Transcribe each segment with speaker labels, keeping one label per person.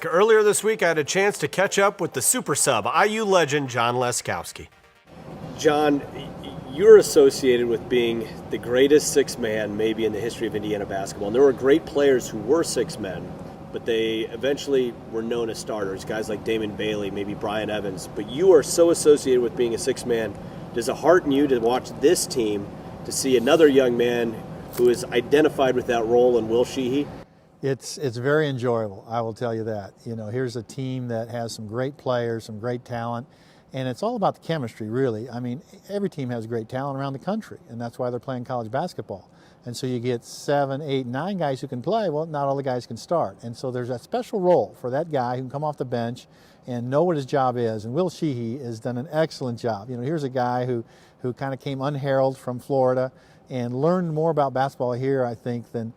Speaker 1: Earlier this week, I had a chance to catch up with the super sub, IU legend John Laskowski.
Speaker 2: John, you're associated with being the greatest six man maybe in the history of Indiana basketball. And there were great players who were six men, but they eventually were known as starters, guys like Damon Bailey, maybe Brian Evans. But you are so associated with being a six man. Does it hearten you to watch this team, to see another young man who is identified with that role in Will Sheehy?
Speaker 3: It's very enjoyable, I will tell you that. You know, here's a team that has some great players, some great talent, and it's all about the chemistry, really. I mean, every team has great talent around the country, and that's why they're playing college basketball. And so you get 7, 8, 9 guys who can play. Well, not all the guys can start. And so there's a special role for that guy who can come off the bench and know what his job is. And Will Sheehy has done an excellent job. You know, here's a guy who kind of came unheralded from Florida and learned more about basketball here, I think, than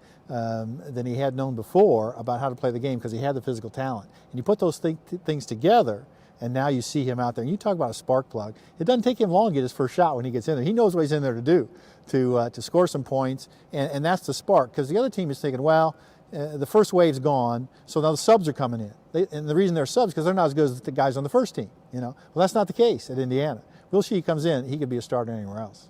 Speaker 3: he had known before about how to play the game, because he had the physical talent. And you put those things together, and now you see him out there. And you talk about a spark plug. It doesn't take him long to get his first shot when he gets in there. He knows what he's in there to do, to score some points, and that's the spark. Because the other team is thinking, well, the first wave's gone, so now the subs are coming in. And the reason they're subs is because they're not as good as the guys on the first team. You know, well, that's not the case at Indiana. Will Sheehy comes in, he could be a starter anywhere else.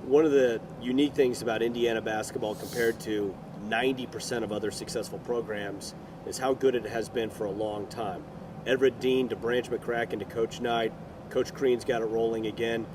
Speaker 2: One of the unique things about Indiana basketball compared to 90% of other successful programs is how good it has been for a long time. Everett Dean to Branch McCracken to Coach Knight. Coach Crean's got it rolling again.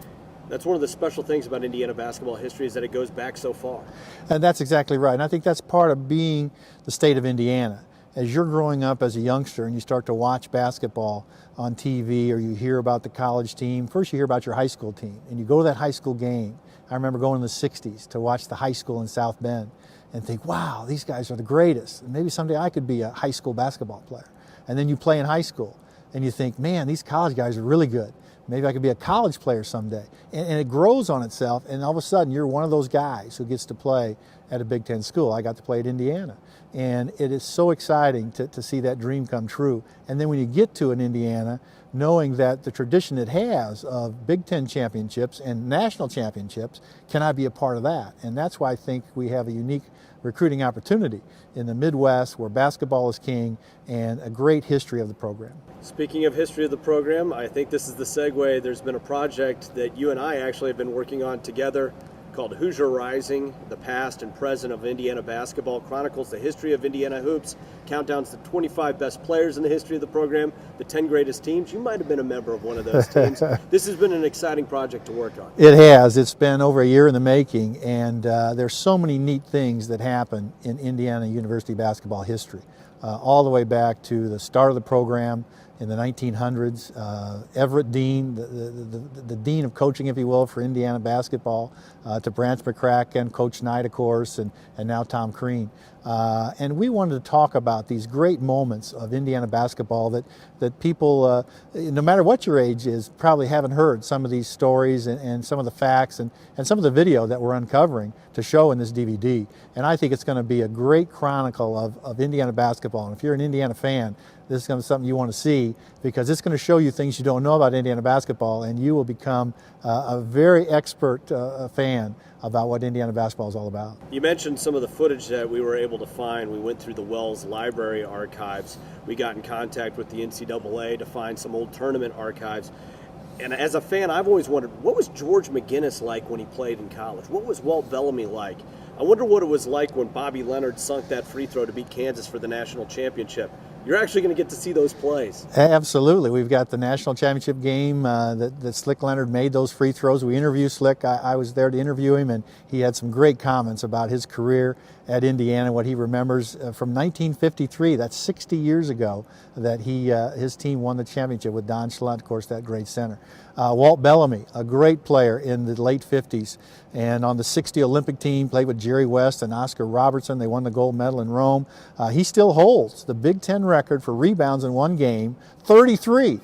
Speaker 2: That's one of the special things about Indiana basketball history, is that it goes back so far.
Speaker 3: And that's exactly right. And I think that's part of being the state of Indiana. As you're growing up as a youngster and you start to watch basketball on TV, or you hear about the college team, first you hear about your high school team, and you go to that high school game. I remember going in the 60s to watch the high school in South Bend and think, wow, these guys are the greatest. And maybe someday I could be a high school basketball player. And then you play in high school and you think, man, these college guys are really good. Maybe I could be a college player someday. And it grows on itself, and all of a sudden you're one of those guys who gets to play at a Big Ten school. I got to play at Indiana. And it is so exciting to see that dream come true. And then when you get to an Indiana, knowing that the tradition it has of Big Ten championships and national championships, can I be a part of that? And that's why I think we have a unique recruiting opportunity in the Midwest, where basketball is king, and a great history of the program.
Speaker 2: Speaking of history of the program, I think this is the segue. There's been a project that you and I actually have been working on together called Hoosier Rising, the past and present of Indiana basketball, chronicles the history of Indiana hoops, countdowns the 25 best players in the history of the program, the 10 greatest teams. You might have been a member of one of those teams. This has been an exciting project to work on.
Speaker 3: It has. It's been over a year in the making, and there's so many neat things that happen in Indiana University basketball history, all the way back to the start of the program in the 1900s. Everett Dean, the dean of coaching, if you will, for Indiana basketball, to Branch McCracken, Coach Knight, of course, and now Tom Crean. And we wanted to talk about these great moments of Indiana basketball that people, no matter what your age is, probably haven't heard some of these stories and some of the facts and some of the video that we're uncovering to show in this DVD. And I think it's going to be a great chronicle of Indiana basketball. And if you're an Indiana fan, this is going to be something you want to see, because it's going to show you things you don't know about Indiana basketball, and you will become a very expert fan about what Indiana basketball is all about.
Speaker 2: You mentioned some of the footage that we were able to find. We went through the Wells Library archives. We got in contact with the NCAA to find some old tournament archives. And as a fan, I've always wondered, what was George McGinnis like when he played in college? What was Walt Bellamy like? I wonder what it was like when Bobby Leonard sunk that free throw to beat Kansas for the national championship. You're actually going to get to see those plays.
Speaker 3: Absolutely. We've got the national championship game that Slick Leonard made those free throws. We interviewed Slick. I was there to interview him, and he had some great comments about his career at Indiana, what he remembers from 1953. That's 60 years ago that his team won the championship with Don Schlund, of course, that great center. Walt Bellamy, a great player in the late 50s, and on the 60 Olympic team, played with Jerry West and Oscar Robertson. They won the gold medal in Rome. He still holds the Big Ten record for rebounds in one game, 33.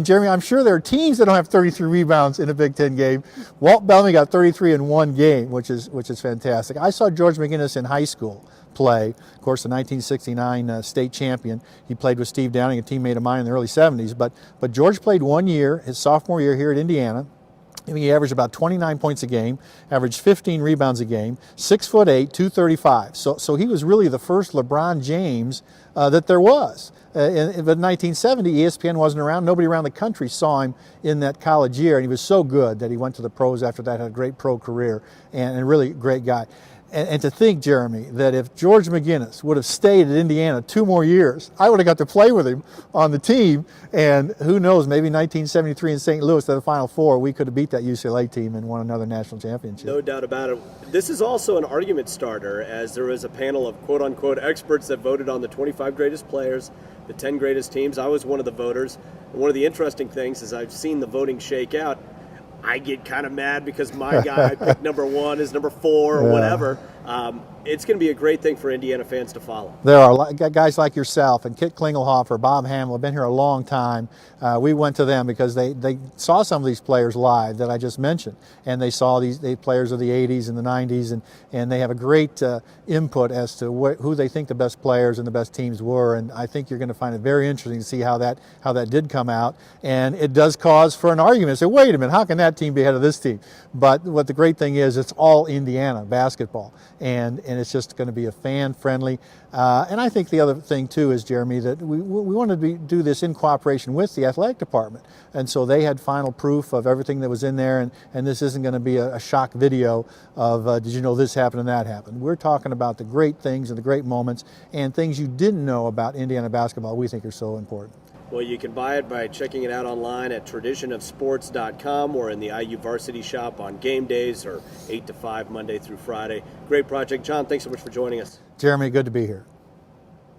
Speaker 3: Jeremy, I'm sure there are teams that don't have 33 rebounds in a Big Ten game. Walt Bellamy got 33 in one game, which is fantastic. I saw George McGinnis in high school play. Of course, the 1969 state champion. He played with Steve Downing, a teammate of mine in the early 70s. But George played 1 year, his sophomore year here at Indiana. He averaged about 29 points a game, averaged 15 rebounds a game, 6'8", 235. So he was really the first LeBron James that there was. In 1970, ESPN wasn't around. Nobody around the country saw him in that college year, and he was so good that he went to the pros after that, had a great pro career, and a really great guy. And to think, Jeremy, that if George McGinnis would have stayed at Indiana 2 more years, I would have got to play with him on the team. And who knows, maybe 1973 in St. Louis, at the Final Four, we could have beat that UCLA team and won another national championship.
Speaker 2: No doubt about it. This is also an argument starter, as there was a panel of quote-unquote experts that voted on the 25 greatest players, the 10 greatest teams. I was one of the voters. And one of the interesting things is I've seen the voting shake out. I get kind of mad because my guy I picked number 1 is number 4 or whatever. It's going to be a great thing for Indiana fans to follow.
Speaker 3: There are guys like yourself and Kit Klingelhofer, Bob Hamill, have been here a long time. We went to them because they saw some of these players live that I just mentioned, and they saw these players of the 80s and the 90s, and they have a great input as to who they think the best players and the best teams were. And I think you're going to find it very interesting to see how that did come out. And it does cause for an argument. Say, wait a minute, how can that team be ahead of this team? But what the great thing is, it's all Indiana basketball, and it's just going to be a fan-friendly. And I think the other thing, too, is, Jeremy, that we wanted to do this in cooperation with the athletic department. And so they had final proof of everything that was in there, and this isn't going to be a shock video of, did you know this happened and that happened. We're talking about the great things and the great moments and things you didn't know about Indiana basketball we think are so important.
Speaker 2: Well, you can buy it by checking it out online at traditionofsports.com or in the IU Varsity Shop on game days or 8 to 5 Monday through Friday. Great project. John, thanks so much for joining us.
Speaker 3: Jeremy, good to be here.